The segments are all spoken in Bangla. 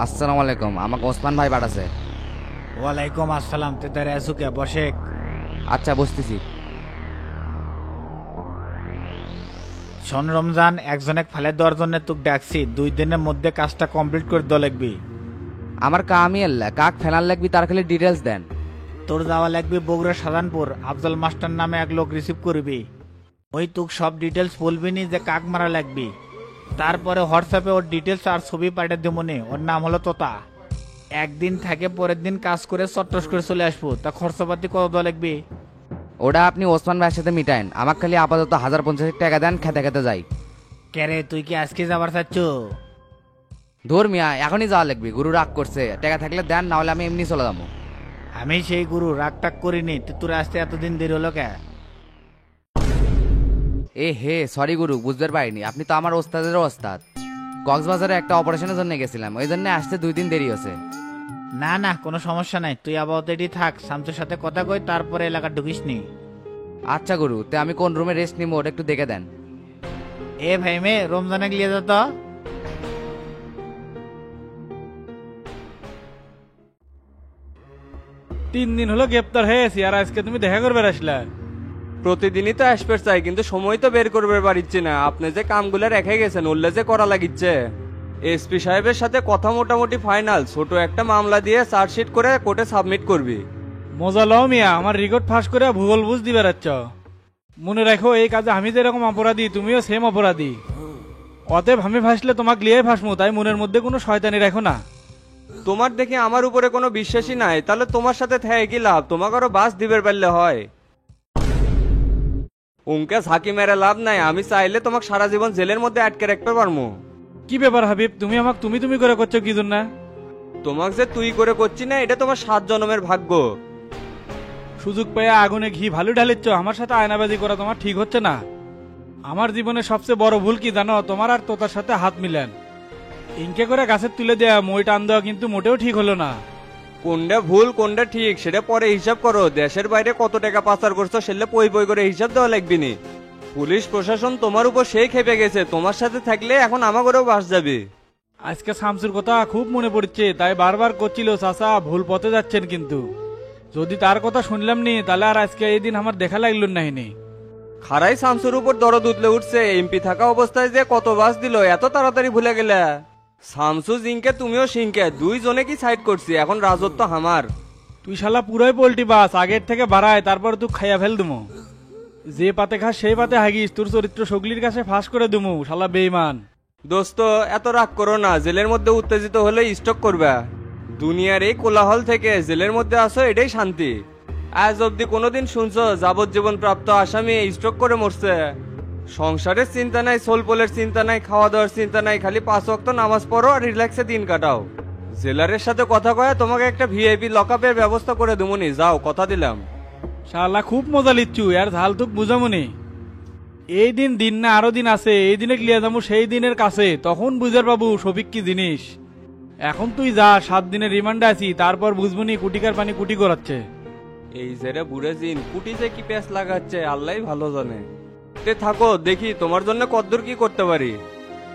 আসসালামু আলাইকুম, আমাকে ওসমান ভাই পাঠাছে। ওয়ালাইকুম আসসালাম। তে দাঁড়িয়ে আছো কে? বসে। আচ্ছা বসতেছি। শোন রমজান, একজনে ফালে দেওয়ার জন্য তোকে ডাকছি। 2 দিনের মধ্যে কাজটা কমপ্লিট করে দেওয়া লাগবি। আমার কামই আল্লাহ, কাক ফেলার লাগবি তার খালি ডিটেলস দেন। তোর যাওয়া লাগবে বগুড়া সাজানপুর। আফজল মাস্টার নামে এক লোক রিসিভ করবি। ওই তোকে সব ডিটেলস বলবি নি যে কাক মারা লাগবি। তারপরে হোয়াটসঅ্যাপে ওর ডিটেলস আর ছবি পাঠিয়ে দেবো নি। ওর নাম হলো তোতা। একদিন থাকে পরের দিন কাজ করে চট্টস করে চলে আসবো। তা খরচাপাতি কত দেওয়া লাগবে? ওটা আপনি ওসমান ভাইয়ের সাথে মিটাইন, আমাকে খালি আপাতত 1050 টাকা দেন, খেতে খেতে যাই। ক্যারে তুই কি আজকে যাবার চাচ্ছ? ধর মিয়া, এখনই যাওয়া লাগবে, গুরু রাগ করছে। টাকা থাকলে দেন, না হলে আমি এমনি চলে যাবো। আমি সেই গুরু রাগ টাগ করিনি। তোর আসতে এতদিন দেরি হলো কে? এ হে সরি গুরু, বুঝতে পারিনি, আপনি তো আমার ওস্তাদেরও ওস্তাদ। কক্সবাজারে একটা অপারেশনের জন্য গেছিলাম, ওই জন্য আসতে 2 দিন দেরি হয়েছে। না না, কোনো সমস্যা নাই। তুই আপাতত এটি থাক, শামসুর সাথে কথা কই, তারপরে এলাকা ঢুকিস নি। আচ্ছা গুরু, তে আমি কোন রুমে রেস্ট নিবো ওটা একটু দেখে দেন। এ ভাই মে, রমজানে গিয়ে যেত। 3 দিন হলো গ্রেপ্তার হয়েছি, আর আজকে তুমি দেখা করবে আসলা? প্রতিদিনই তো আসবে চাই, কিন্তু সময় তো বের করবে পারিচ্ছি না। আপনি যে কামগুলো রেখে গেছেন ওগুলো যে করা লাগিচ্ছে। এসপি সাহেবের সাথে কথা মোটামুটি ফাইনাল, ছোট একটা মামলা দিয়ে চার্জশিট করে কোর্টে সাবমিট করবি। মজা লও মিয়া, আমার রেকর্ড ফাঁস করে ভূগোল বুঝ দিবে রাচ্ছ। মনে রাখো, এই কাজে আমি যেরকম অপরাধী তুমিও সেম অপরাধী। অতএব আমি ফাঁসলে তোমাকে লিয়ে ফাঁসমু, তাই মনের মধ্যে কোনো শয়তানি রাখো না। তোমার দেখে আমার উপরে কোনো বিশ্বাসই নাই, তাহলে তোমার সাথে থেকে কি লাভ? তোমাকে আরো বাস দিবের পারলে হয়। উনকে ঝাঁকি মেরে লাভ নাই, আমি চাইলে তোমাকে সারা জীবন জেলের মধ্যে আটকে রাখতে পারবো। কি ব্যাপার হাবিব, তুমি আমাকে তুমি তুমি করে করছো কি জন্য? তোমাকে যে তুই করে করছি না, এটা তোমার 7 জন্মের ভাগ্য। সুযোগ পেয়ে আগুনে ঘি ভালো ঢালিচ্ছ, আমার সাথে আয়নাবাজি করা তোমার ঠিক হচ্ছে না। আমার জীবনে সবচেয়ে বড় ভুল কি জানো? তোমার আর তোতার সাথে হাত মিলেন ইনকে করে গাছের তুলে দেয়া, মই টান দেওয়া কিন্তু মোটেও ঠিক হলো না। কোনটা ভুল কোনটা ঠিক সেটা পরে হিসাব করো। দেশের বাইরে কত টাকা পাচার করছো সেলে পই পই করে হিসাব দেওয়া লাগবে নি। পুলিশ প্রশাসন তোমার উপর সেই খেপে গেছে, তোমার সাথে থাকলে এখন আমাদেরও বাস যাবে। আজকে শামসুর কথা খুব মনে পড়ছে, তাই বারবার করছিল চাচা ভুল পথে যাচ্ছেন, কিন্তু যদি তার কথা শুনলাম নি তাহলে আর আজকে এই দিন আমার দেখা লাগলো নাহিনি। খারাই শামসুর উপর দরদ উতলে উঠছে। এমপি থাকা অবস্থায় যে কত বাস দিল, এত তাড়াতাড়ি ভুলে গেলে। শামসু জিঙ্কে তুমিও সিংকে, দুইজনে কি সাইড করছি, এখন রাজত্ব আমার। তুই শালা পুরাই পোল্টি বাস, আগের থেকে বাড়ায়, তারপর তুই খাইয়া ফেল দুমো। যে পাতে খাস সেই পাতে হাগিস, তোর চরিত্র সগলির কাছে ফাঁস করে দুমু, শালা বেইমান। দোস্ত এত রাগ করো না, জেলের মধ্যে উত্তেজিত হলে স্টক করবে। দুনিয়ার এই কোলাহল থেকে জেলের মধ্যে আসো, এটাই শান্তি। আজ অব্দি কোনোদিন শুনছো যাবজ্জীবন প্রাপ্ত আসামি স্ট্রোক করে মরছে? সংসারের চিন্তা নাই, সোলপোলের চিন্তা নাই, খাওয়া দাওয়ার চিন্তা নাই, খালি 5 ওয়াক্ত নামাজ পড়ো আর রিল্যাক্সে দিন কাটাও। জেলারের সাথে কথা কয়ে তোমাকে একটা ভিআইপি লকআপের ব্যবস্থা করে দেবনি, যাও কথা দিলাম। শালা খুব মজা লিচ্ছু, আর ঝাল তুক বুঝামনি। এই দিন দিন না আরো দিন আছে, এই দিনে ক্লিয়ার যাবো সেই দিনের কাছে, তখন বুঝার পাবো সবিক কি জিনিস। এখন তুই যা, 7 দিনের রিমান্ডে আছি, তারপর বুঝবনি কুটিকার পানি কুটি করাচ্ছে। এই জেরে বুড়ে জিন কুটি যে কি পেঁচ লাগাচ্ছে আল্লাহ ভালো জানে। তে থাকো, দেখি তোমার জন্য কদ্দূর কি করতে পারি।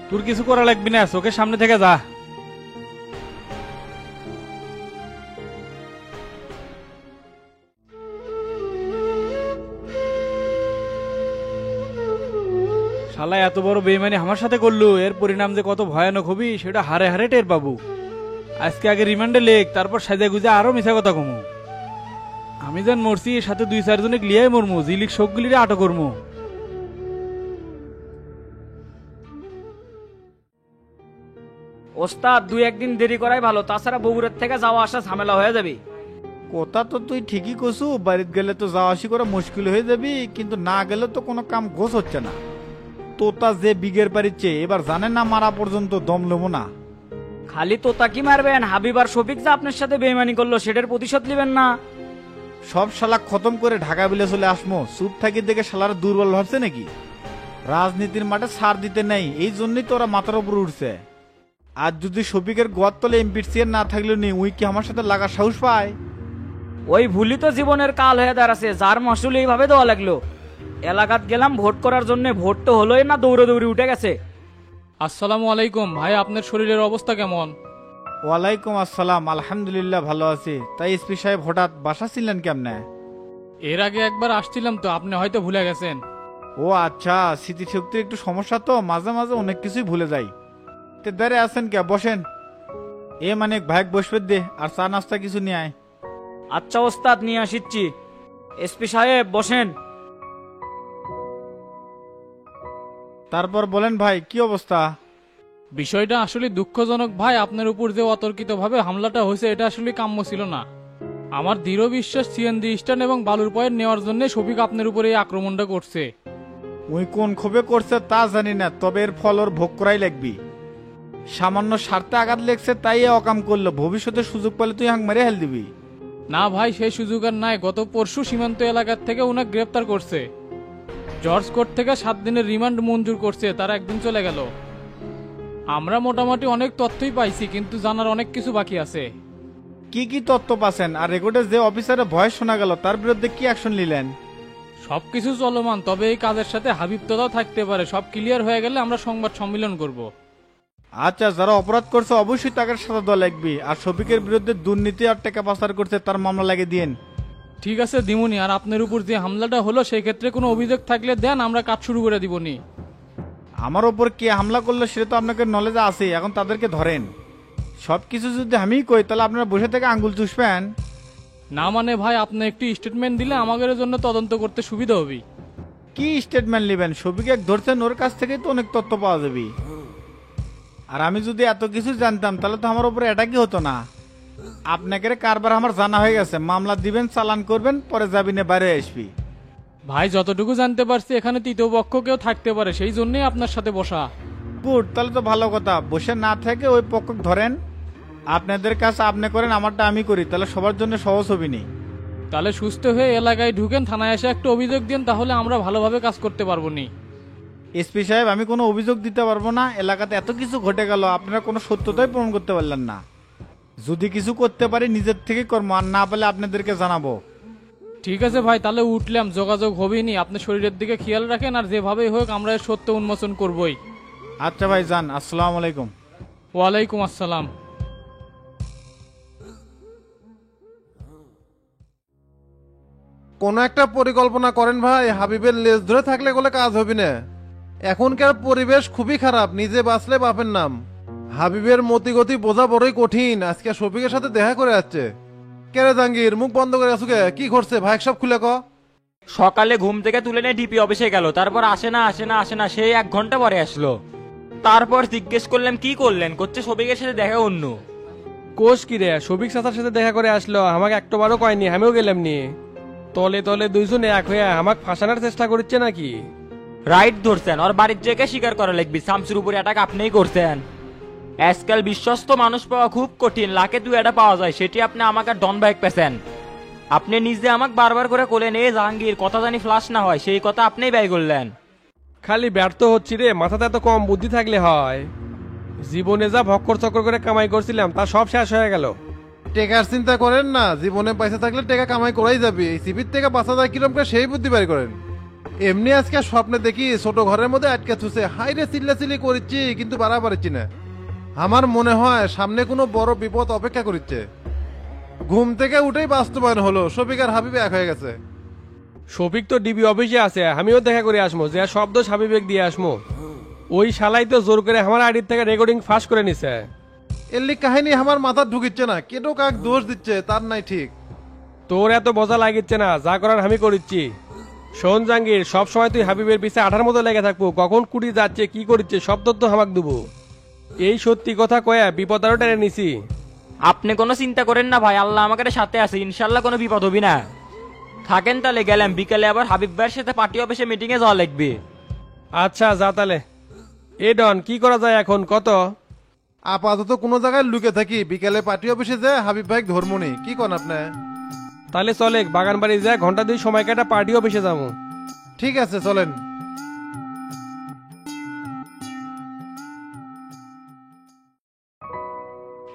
তোর কিছু করা লাগবে না, চোখের সামনে থেকে যা। শালা এত বড় বেইমানি আমার সাথে করলো, এর পরিণাম যে কত ভয়ানক হবি সেটা হারে হারে টের পাবো। আজকে আগে রিমান্ডে লেখ, তারপর সাজা গুজা আরো মিছা কথা কমু। আমি যেন মরছি, এর সাথে 2-4 জনে লিয়াই মরমু, জিলিক শোকগুলিরে আটক করমু। ওস্তাদ 2-1 দিন দেরি করাই ভালো, তাছাড়া বগুড়ার থেকে যাওয়া আসা ঝামেলা হয়ে যাবে। কথা তো তুই ঠিকই কছু, বাড়িতে গেলে তো যাওয়া আসি করা মুশকিল হয়ে যাবি, কিন্তু না গেলে তো কোনো কাম গোছ হচ্ছে না। তোতা যে বিগের পারিচ্ছে, এবার জানে না মারা পর্যন্ত দম লমো না। খালি তোতা কি মারবেন? হাবিব আর শফিক যে আপনার সাথে বেইমানি করলো সেটার প্রতিশোধ নেবেন না? সব শালা খতম করে ঢাকা বিলে চলে আসমো। চুপ থাকি দেখে শালারা দুর্বল ভাবছে নাকি? রাজনীতির মাঠে ছাড় দিতে নেই, এই জন্যই তোরা মাথার উপর উঠছে। আর যদি শফিকের গোয়ার তলে এমপির চেয়ার না থাকলে নি, উই কি আমার সাথে লাগার সাহস পায়? ওই ভুলই তো জীবনের কাল হয়ে দাঁড়াছে, যার মাসুল এইভাবে দেওয়া লাগলো। এলাকাত গেলাম ভোট করার জন্য, ভোট তো হলোই না, দৌড়ে দৌড়ে উঠে গেছে। আসসালামু আলাইকুম ভাই, আপনার শরীরের অবস্থা কেমন? ওয়ালাইকুম আসসালাম, আলহামদুলিল্লাহ ভালো আছি। তাই এসপি সাহেব হঠাৎ বাসা ছিলেন কেমনে? এর আগে একবার আসছিলাম তো, আপনি হয়তো ভুলে গেছেন। ও আচ্ছা, স্মৃতিশক্তির একটু সমস্যা তো, মাঝে মাঝে অনেক কিছুই ভুলে যাই। তে দাঁড়িয়ে আছেন কে, বসেন। এ মানে ভাইক বসবে দে, আর চা নাস্তা কিছু নিয়ে আয়। আচ্ছা ওস্তাদ, নিয়ে আসিচ্ছি। এসপি সাহেব বসেন। তারপর বলেন ভাই, কি অবস্থা? বিষয়টা আসলে দুঃখজনক ভাই, আপনার উপর যে অতর্কিতভাবে হামলাটা হয়েছে এটা আসলে কাম্য ছিল না। আমার দৃঢ় বিশ্বাস সিএনজি স্ট্যান্ড এবং বালুর পয়েন্ট নেওয়ার জন্য শফিক আপনার উপরে এই আক্রমণটা করছে। ওই কোন ক্ষোভে করছে তা জানি না, তবে এর ফল ওর ভোগ করাই লাগবি। সামান্য স্বার্থে আঘাত লেগছে তাই এ অকাম করলো, ভবিষ্যতে সুযোগ পেলে তুই হাঁক মেরে হেল দিবি। না ভাই, সেই সুযোগ আর নাই। গত পরশু সীমান্ত এলাকার থেকে ওনাকে গ্রেপ্তার করছে। জর্জ কোর্ট থেকে 7 দিনের রিমান্ড মঞ্জুর করছে, তার একদিন চলে গেল। আমরা মোটামুটি অনেক তথ্যই পাইছি, কিন্তু জানার অনেক কিছু বাকি আছে। কি কি তথ্য পাচ্ছেন, আর রেকর্ডে যে অফিসারের ভয়েস শোনা গেল তার বিরুদ্ধে কি অ্যাকশন নিলেন? সবকিছু চলমান, তবে এই কাজের সাথে হাবিবতদাও থাকতে পারে। সব ক্লিয়ার হয়ে গেলে আমরা সংবাদ সম্মেলন করব। আচ্ছা, যারা অপরাধ করছে অবশ্যই তাকে সাজা দেওয়া লাগবে, আর শফিকের বিরুদ্ধে দুর্নীতি আর টাকা পাচার করছে তার মামলা লাগিয়ে দিন। ঠিক আছে দিমুনি। আর আপনার উপর যে হামলাটা হলো সেই ক্ষেত্রে কোনো অভিযোগ থাকলে দেন, আমরা কাজ শুরু করে দিবনি। আমার ওপর কে হামলা করলো সেটা তো আপনাকে নলেজে আছে, এখন তাদেরকে ধরেন। সব কিছু যদি আমিই কই তাহলে আপনারা বসে থেকে আঙ্গুল চুষবেন। না মানে ভাই, আপনি একটু স্টেটমেন্ট দিলে আমাদের জন্য তদন্ত করতে সুবিধা হবে। কি স্টেটমেন্ট নেবেন? শফিকে ধরছেন, ওর কাছ থেকেই তো অনেক তথ্য পাওয়া যাবে। আর আমি যদি এত কিছু জানতাম তাহলে তো আমার উপরে অ্যাটাকই হতো না। আপনাকে কারবার আমার জানা হয়ে গেছে, মামলা দিবেন, চালান করবেন, পরে যাবিনে বাইরে আসবি। ভাই যতটুকু জানতে পারছি এখানে তৃতীয় পক্ষ কেউ থাকতে পারে, সেই জন্যই আপনার সাথে বসা। গুড, তাহলে তো ভালো কথা। বসে না থেকে ওই পক্ষ ধরেন, আপনাদের কাজ আপনি করেন, আমারটা আমি করি, তাহলে সবার জন্য সহজ হবে নি। তাহলে সুস্থ হয়ে এলাকায় ঢুকেন, থানায় এসে একটা অভিযোগ দিন, তাহলে আমরা ভালোভাবে কাজ করতে পারবো নি। এসপি সাহেব, আমি কোনো অভিযোগ দিতে পারবো না। এলাকাতে এত কিছু ঘটে গেল, আপনারা কোনো সত্যতাই প্রমাণ করতে পারলেন না। যদি কিছু করতে পারি নিজের থেকে কর্ম, আর না পেলে আপনাদেরকে জানাবো। ঠিক আছে ভাই, তাহলে উঠলাম, যোগাযোগ হবেই নি। আপনি শরীরের দিকে খেয়াল রাখেন, আর যেভাবেই হোক আমরা এর সত্য উন্মোচন করবই। আচ্ছা ভাই, যান। আসসালামু আলাইকুম। ওয়ালাইকুম আসসালাম। কোনো একটা পরিকল্পনা করেন ভাই, হাবিবের লেজ ধরে থাকলে বলে কাজ হবে না। এখনকার পরিবেশ খুবই খারাপ, নিজে বাঁচলে বাপের নাম। হাবিবের মতিগতি বোঝা বড়ই কঠিন। আজকে শফিকের সাথে দেখা করে যাচ্ছে। কেরে জাঙ্গির, মুখ বন্ধ করে আছো কে? কি করছে ভাই, সব খুলে ক। সকালে ঘুম থেকে তুলে নিয়ে ডিপি অফিসে গেল, তারপর আসে না সেই 1 ঘন্টা পরে আসলো। তারপর জিজ্ঞেস করলাম কি করলেন, করছে শফিকের সাথে দেখা অন্য। কোষ কি রে, সবিক চাচার সাথে দেখা করে আসলো, আমাকে একটাবারও কয়নি, আমিও গেলাম নি। তলে তলে দুইজনে এক হয়ে আমাকে ফাঁসানোর চেষ্টা করছে নাকি? রাইট ধরছেন, ওর বাড়ির জায়গায় স্বীকার করা লাগবে শামসুর উপরে অ্যাটাক আপনিই করছেন। আজকাল বিশ্বস্ত মানুষ পাওয়া খুব কঠিন, লাখে 2 পাওয়া যায়, সেটি আপনি আমাকে ডন বাইক পেছেন। আপনি নিজে আমাকে বারবার করে বলেন এ জাহাঙ্গীর কথা জানি ফ্লাশ না হয়, সেই কথা আপনিই ব্যয় করলেন। খালি ব্যর্থ হচ্ছি রে, মাথাতে এত কম বুদ্ধি থাকলে হয়? জীবনে যা ভক্কর চক্কর করে কামাই করছিলাম তা সব শেষ হয়ে গেল। টেকার চিন্তা করেন না, জীবনে পয়সা থাকলে টাকা কামাই করাই যাবে। এই সিপির থেকে বাঁচা যায় কিরম করে সেই বুদ্ধি বের করেন। এমনি আজকে স্বপ্নে দেখি ছোট ঘরের মধ্যে আটকে থুছে, হাইরে চিল্লাচিল্লি করছি কিন্তু বাড়া পারছি না। আমার মনে হয় সামনে কোনো বড় বিপদ অপেক্ষা করছে। ঘুম থেকে উঠেই বাস্তবায়ন হলো, শফিক আর হাবিব এক হয়ে গেছে। শফিক তো ডিবি অফিসে আছে, আমিও দেখা করে আসবো, যে শব্দ সাবিবেক দিয়ে আসবো। ওই শালাই তো জোর করে আমার আইডির থেকে রেকর্ডিং ফাঁস করে নিছে। এলি কাহিনী আমার মাথা ঢুকিচ্ছে না, কেটো কাক দোষ দিচ্ছে তার নাই ঠিক। তোর এত বোঝা লাগিচ্ছে না, যা করার আমি করিচ্ছি। শোন জাঙ্গির, সব সময় তুই হাবিবের পিছে আঠার মতো লেগে থাকবো, কখন কুড়ি যাচ্ছে কি করছে সব তথ্য আমাকে দেবো। এই সত্যি কথা কয়া বিপদ আরো টেনে নিছি। আপনি কোনো চিন্তা করেন না ভাই, আল্লাহ আমাকে সাথে আছে, ইনশাল্লাহ কোনো বিপদ হবি না। থাকেন তাহলে, গেলাম। বিকেলে আবার হাবিব ভাইয়ের সাথে পার্টি অফিসে মিটিং এ যাওয়া লাগবে। আচ্ছা যা তাহলে। এ ডন, কি করা যায় এখন কত? আপাতত কোনো জায়গায় লুকে থাকি, বিকেলে পার্টি অফিসে যে হাবিব ভাই ধর্মনি কি কন আপনি? তাহলে চলে বাগান বাড়ি যায়, ঘন্টা 2 সময় কাটা পার্টি অফিসে যাবো। ঠিক আছে চলেন।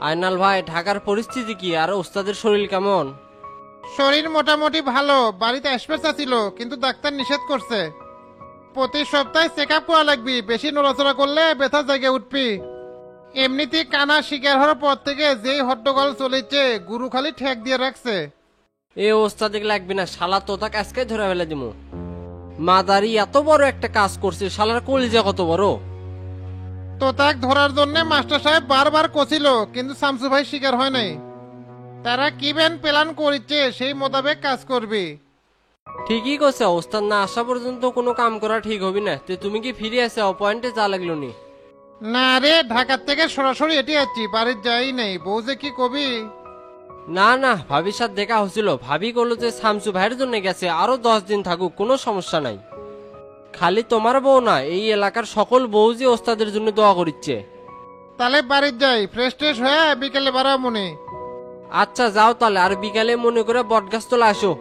আয়নাল ভাই, ঢাকার পরিস্থিতি কি আর ওস্তাদের শরীর কেমন? শরীর মোটামুটি ভালো, বাড়িতে আসবে চাচ্ছিল কিন্তু ডাক্তার নিষেধ করছে। প্রতি সপ্তাহে চেক আপ করা লাগবি, বেশি নড়াচড়া করলে ব্যথা জায়গায় উঠবি। এমনিতে কানা শিকার হওয়ার পর থেকে যেই হট্টগোল চলেছে গুরু খালি ঠেক দিয়ে রাখছে। এ ওস্তাদিক লাগবে না, শালা তো তাকে আজকে ধরে ফেলে দিমু। মাদারি এত বড় একটা কাজ করছে, শালার কলিজা কত বড়। তো তাক ধরার জন্য মাস্টার সাহেব বারবার কছিল, কিন্তু শামসু ভাই শিকার হয় নাই। তারা কি ব্যান প্ল্যান করেছে সেই মোতাবেক কাজ করবে। ঠিকই করছে, ওস্তাদ না আসা পর্যন্ত কোনো কাম করা ঠিক হবে না। তো তুমি কি ফিরে আসে পয়েন্টে যা লাগলো নি? না রে, ঢাকার থেকে সরাসরি এটি আছি, বাড়ির যাই নাই। বউ যে কি কবি। না না, ভাবির সাথে দেখা হচ্ছিল, ভাবি করলো যে শামসু ভাইয়ের জন্য গেছে, আরো 10 দিন থাকুক, কোনো সমস্যা নাই। খালি তোমার বউ না, এই এলাকার সকল বউ যে ওস্তাদের জন্য দোয়া করিচ্ছে। তাহলে বাড়ির যাই, ফ্রেশ ট্রেশ হয়ে বিকেলে বাড়া মনে। আচ্ছা যাও তাহলে, আর বিকালে মনে করে বটগাছ তোলা আসো।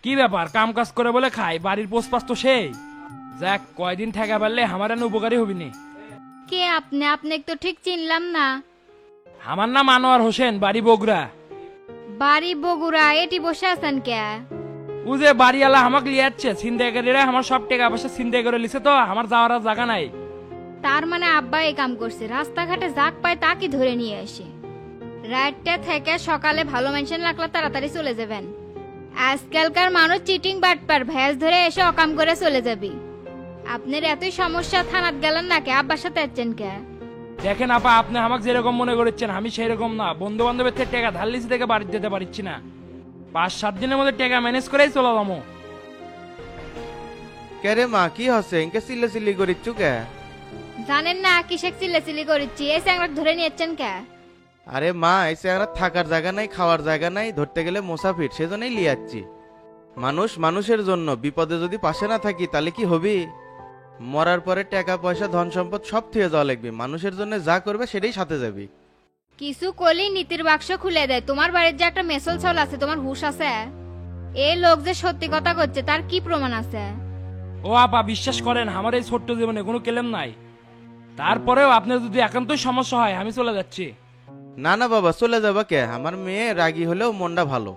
কি ব্যাপার, কাম কাজ করে বলে খাই, বাড়ির পোস্টপাস তো সেই। যাক, কয়দিন ঠেকা পারলে আমার আর উপকারী হবি নি। কে আপনি? আপনাকে তো ঠিক চিনলাম না। আমার নাম আনোয়ার হোসেন, বাড়ি বগুড়া। বাড়ি বগুড়া, এটি বসে আছেন কে? ও যে বাড়িওয়ালা আমাকে লিয়াচ্ছে, ছিনতাইকারীরা আমার সব টাকা পয়সা ছিনতাই করে লিছে, তো আমার যাওয়ার আর জায়গা নাই। তার মানে আব্বা এই কাম করছে, রাস্তাঘাটে যাক পায় তাকে ধরে নিয়ে আসে। রাতটা থেকে সকালে ভালো মেনশন লাগলে তাড়াতাড়ি চলে যাবেন। আজকালকার মানুষ চিটিং বাটপার, ভ্যাস ধরে এসে অকাম করে চলে যাবি। আপনার এতই সমস্যা, থানাত গেলেন নাকি? আব্বার সাথে যাচ্ছেন কে? দেখেন আপা, আপনি আমাকে যেরকম মনে করছেন আমি সেই রকম না। বন্ধু বান্ধবের থেকে টাকা ধার লিছি থেকে বাড়ি যেতে পারছি না। 5-7 দিনের মধ্যে টাকা ম্যানেজ করেই চলে যাবো। কে রে মা, কি হচ্ছে ইনকে চিল্লা চিল্লি করিচ্ছু কে? জানেন না কিসেক চিল্লাচিল্লি করিচ্ছি? এই স্যাংরাক ধরে নিয়েছেন কে? আরে মা, এসে আমরা থাকার জায়গা নাই, খাওয়ার জায়গা নাই, ধরতে গেলে মুসাফির, সেজন্যই লিয়াচ্ছি। মানুষ মানুষের জন্য, বিপদে যদি পাশে না থাকি তাহলে কি হবি? মরার পরে টাকা পয়সা ধন সম্পদ সব থুয়ে যাওয়া লাগবে, মানুষের জন্য যা করবে সেটাই সাথে যাবি। কিছু কলি নীতির বাক্স খুলে দেয়। তোমার বাড়ির যে একটা মেসল ছাউল আছে, তোমার হুশ আছে? এই লোক যে সত্যি কথা করছে তার কি প্রমাণ আছে? ও আপা, বিশ্বাস করেন আমার এই ছোট্ট জীবনে কোনো কেলেম নাই। তারপরেও আপনার যদি একান্তই সমস্যা হয় আমি চলে যাচ্ছি। না না বাবা, চলে যাবা কে? আমার মেয়ে রাগী হলেও মনটা ভালো।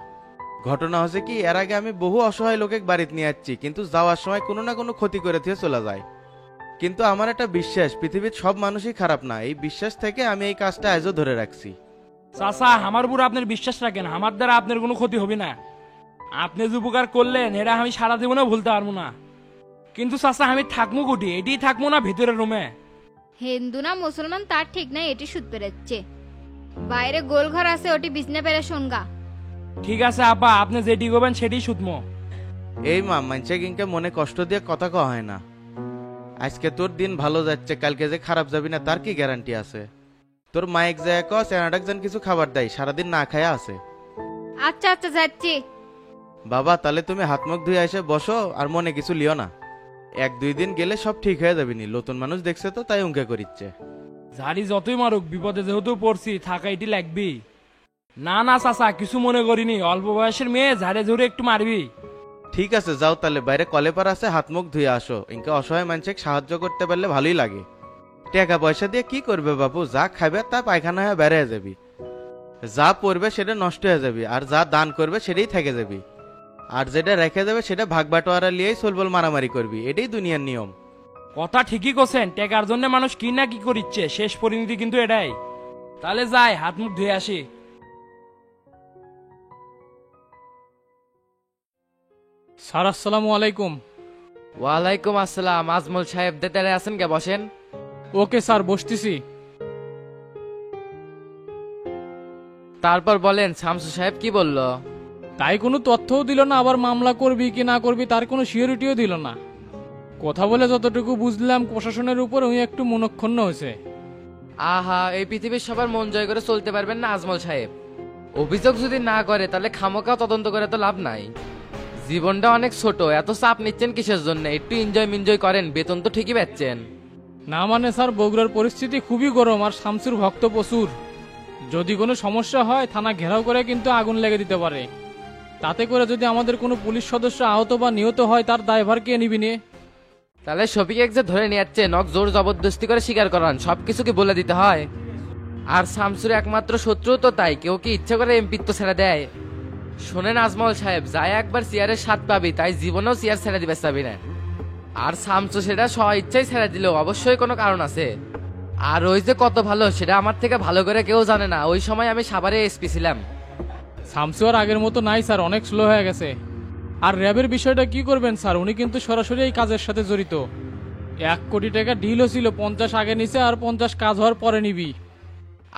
ঘটনা হচ্ছে কি, এর আগে আমি বহু অসহায় লোকে বাড়িতে নিয়ে যাচ্ছি, কিন্তু যাওয়ার সময় কোনো না কোনো ক্ষতি করে দিয়ে চলে যায়। কিন্তু আমার একটা বিশ্বাস, পৃথিবীর সব মানুষই খারাপ না। এই বিশ্বাস থেকে আমি এই কাজটা আজও ধরে রাখছি। চাচা, আমার উপর আপনার বিশ্বাস রাখেন, আমার দ্বারা আপনার কোনো ক্ষতি হবে না। আপনি যে উপকার করলেন এটা আমি সারা জীবনেও ভুলতে পারবো না। কিন্তু চাচা, আমি থাকবো কুটি? এটি থাকবো না ভিতরের রুমে? হিন্দু না মুসলমান তার ঠিক নাই, এটি সুদ পেরেছে। বাইরে গোল ঘর আছে, ওটি বিছনা পেরে শোনগা। ঠিক আছে আপা, আপনি যেটি করবেন সেটি শুধমো। এই মা, মানছে কিনকে মনে কষ্ট দিয়ে কথা কওয়া হয় না। আজকে তোর দিন ভালো যাচ্ছে, কালকে যে খারাপ যাবি না তার কি গ্যারান্টি আছে? তোর মাইক যায় কস একজন কিছু খাবার দেয়, সারাদিন না খায়া আছে। আচ্ছা আচ্ছা, যাচ্ছি। বাবা, তাহলে তুমি হাত মুখ ধুয়ে এসে বসো, আর মনে কিছু লিও না। 1-2 দিন গেলে সব ঠিক হয়ে যাবে নি। নতুন মানুষ দেখছে তো তাই উঙ্কে করিচ্ছে। ঝাড়ি যতই মারুক, বিপদে যেহেতু পড়ছি, থাকা এটি লাগবি। না না চাচা, কিছু মনে করিনি, অল্প বয়সের মেয়ে, ঝাড়ে ঝুড়ে একটু মারবি। ঠিক আছে, যাও তাহলে, বাইরে কলেপার আছে, হাত মুখ ধুয়ে আসো। ইনকে অসহায় মানুষকে সাহায্য করতে পারলে ভালোই লাগে। টাকা পয়সা দিয়ে কি করবে বাপু? যা খাবে তা পায়খানা হয়ে বেড়ে যাবি, যা পড়বে সেটা নষ্ট হয়ে যাবি, আর যা দান করবে সেটাই থেকে যাবি, আর যেটা রেখে যাবে সেটা ভাগ বাটোয়ারা লিয়েই সোলবল মারামারি করবি। এটাই দুনিয়ার নিয়ম। কথা ঠিকই করছেন, টেকার জন্য মানুষ কি না কি করিচ্ছে, শেষ পরিণতি কিন্তু এটাই। তাহলে যাই, হাত মুখ ধুয়ে আসি। স্যার আসসালামু আলাইকুম। ওয়ালাইকুম আসসালাম। আজমল সাহেব দেতারে আছেন কে? বসেন। ওকে স্যার, বসতেছি। তারপর বলেন, শামসু সাহেব কি বলল? তাই কোনো তথ্যও দিল না, আবার মামলা করবি কি না করবি তার কোনো সিওরিটিও দিল না। কথা বলে যতটুকু বুঝলাম প্রশাসনের উপর উনি একটু মনক্ষুণ্ণ হয়েছে। আহা, এই পৃথিবীর সবার মন জয় করে চলতে পারবেন না আজমল সাহেব। অভিযোগ যদি না করে তাহলে খামোকা তদন্ত করে তো লাভ নাই। জীবনটা অনেক ছোট, এত চাপ নিচ্ছেন কিসের জন্য? একটু এনজয় করেন, বেতন তো ঠিকই পাচ্ছেন। না মানে স্যার, বগুড়ার পরিস্থিতি খুবই গরম, আর শামসুর ভক্ত প্রচুর। যদি কোনো সমস্যা হয় থানা ঘেরাও করে কিন্তু আগুন লেগে দিতে পারে। তাতে করে যদি আমাদের কোনো পুলিশ সদস্য আহত বা নিহত হয় তার দায়ভার কে নিবি নে? তাহলে শফিক যে ধরে নিয়ে যাচ্ছে, নক জোর জবরদস্তি করে স্বীকার করান, সবকিছু কি বলে দিতে হয়? আর শামসুর একমাত্র শত্রু তো তাই, কেউ কি ইচ্ছা করে এমপিত্ব ছেড়ে দেয়? শোনেন আজমল সাহেব, যাই একবার চেয়ারের স্বাদ পাবি তাই জীবনেও চেয়ার ছেড়ে দিবে চাবি না। আর শামসু সেটা স্ব ইচ্ছাই ছেড়ে দিল, অবশ্যই কোনো কারণ আছে। আর ওই যে কত ভালো সেটা আমার থেকে ভালো করে কেউ জানে না। ওই সময় আমি সাভারে এসপি ছিলাম। শামসু আর আগের মতো নাই স্যার, অনেক স্লো হয়ে গেছে। আর র্যাবের বিষয়টা কি করবেন স্যার, উনি কিন্তু সরাসরি এই কাজের সাথে জড়িত। 1 কোটি টাকা ডিলও ছিল, 50 আগে নিছে আর 50 কাজ হওয়ার পরে নিবি।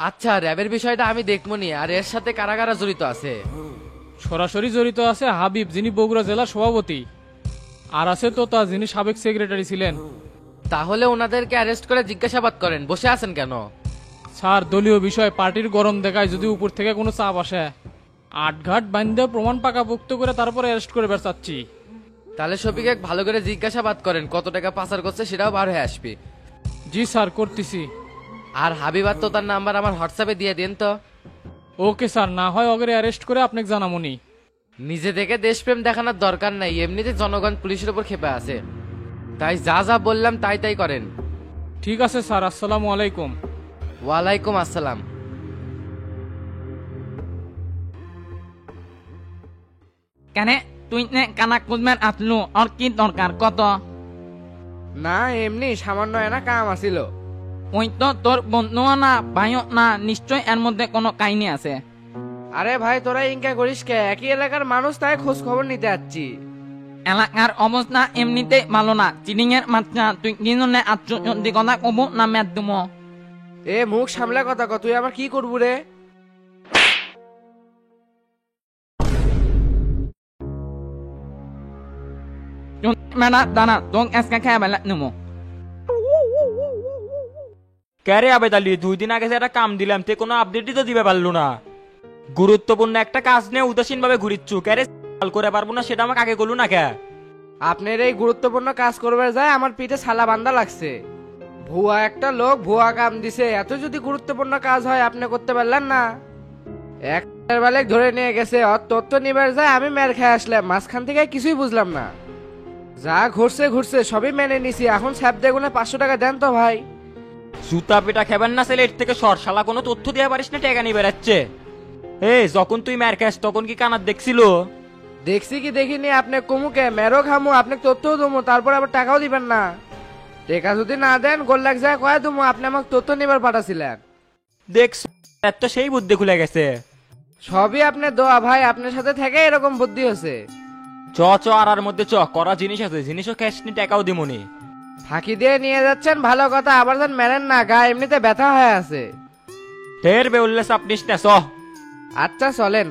আচ্ছা, র্যাবের বিষয়টা আমি দেখবনি। আর এর সাথে কারা কারা জড়িত আছে? সরাসরি জড়িত আছে হাবিব, যিনি বগুড়া জেলার সভাপতি, আর আছে তোতা, যিনি সাবেক সেক্রেটারি ছিলেন। তাহলে ওনাদেরকে অ্যারেস্ট করে জিজ্ঞাসাবাদ করেন, বসে আছেন কেন? স্যার দলীয় বিষয়, পার্টির গরম দেখায়, যদি উপর থেকে কোনো চাপ আসে আটঘাট বান্ধে প্রমাণ পাকাপোক্ত করে তারপরে অ্যারেস্ট করে বের চাচ্ছি। তাহলে শফিকে ভালো করে জিজ্ঞাসাবাদ করেন, কত টাকা পাচার করছে সেটাও বার হয়ে আসবে। জি স্যার, করতেছি। আর হাবিবার তো তার নাম্বার আমার হোয়াটসঅ্যাপে দিয়ে দিন তো। ওকে স্যার, না হয় ওকে অ্যারেস্ট করে আপনাকে জানামুনি। নিজে থেকে দেশপ্রেম দেখানোর দরকার নাই, এমনিতে জনগণ পুলিশের উপর ক্ষেপে আছে। তাই যা যা বললাম তাই তাই করেন। ঠিক আছে স্যার, আসসালামু আলাইকুম। ওয়ালাইকুম আসসালাম। কেন তুই কানা কুজমের আসলু, আর কি দরকার কত? না এমনি সামান্য এনা কাম আসিল। ওই তো তোর বন্ধুও না ভাইও না, নিশ্চয় এর মধ্যে কোনো কাহিনী আছে। আরে ভাই তোরা ইনকা করিস কে? একই এলাকার মানুষ, তাই খোঁজ খবর নিতে যাচ্ছি। এলাকার অবস্থা এমনিতেই ভালো না, চিনিং এর মাত্রা তুই কি জন্য আশ্চর্য কথা কব না মেদ দুম? এ মুখ সামলা কথা কত, তুই আবার কি করবু রে? মেলা দানা তোর এসকা খেয়ে বেলা নেবো। ক্যারে আবেদ আলী, 2 দিন আগে যে একটা কাম দিলাম তে কোনো আপডেটই তো দিবে পারলু না। গুরুত্বপূর্ণ একটা কাজ নিয়ে উদাসীন ভাবে ঘুরিচ্ছু, ক্যারে করে পারবো না সেটা আমাকে আগে গলু না কে? আপনার এই গুরুত্বপূর্ণ কাজ করবে যায় আমার পিঠে ছালা বান্ধা লাগছে। ভুয়া একটা লোক ভুয়া কাম দিছে, এত যদি গুরুত্বপূর্ণ কাজ হয় আপনি করতে পারলেন না? একটার বেলায় ধরে নিয়ে গেছে, ওর তথ্য নিবার যায় আমি মের খেয়ে আসলাম, মাঝখান থেকে কিছুই বুঝলাম না। যা ঘুরছে ঘুরছে সবই মেনে নিছি, এখন স্যাপ দেগুনে 500 টাকা দেন তো ভাই। জুতা পিটা খেবেন না ছেলে, এর থেকে সর শালা, কোনো তথ্য দিয়ে পারিস না, টেকা নিয়ে বেড়াচ্ছে। যখন তুই মের খাস তখন কি কানার দেখছিল? দেখছি কি দেখিনি, আপনি কমুকে মেরো খামু, আপনি তথ্যও দমু, তারপর আবার টাকাও দিবেন না। টাকা যদি না দেন গোল লাগ যায় কয়ে দমু, আপনি আমাকে তথ্য নিবার পাঠাছিলেন। দেখছ তো সেই বুদ্ধি খুলে গেছে। সবই আপনার দোয়া ভাই, আপনার সাথে থেকে এরকম বুদ্ধি হচ্ছে। চ আর মধ্যে করা জিনিস আছে, জিনিসও ক্যাশ নি, টাকাও দিমুনি। ফাঁকি দিয়ে নিয়ে যাচ্ছেন ভালো কথা, আবার যেন মেরেন না, গা এমনিতে ব্যথা হয়ে আছে। ফের বে উল্লেস আপনিস না। আচ্ছা চলেন।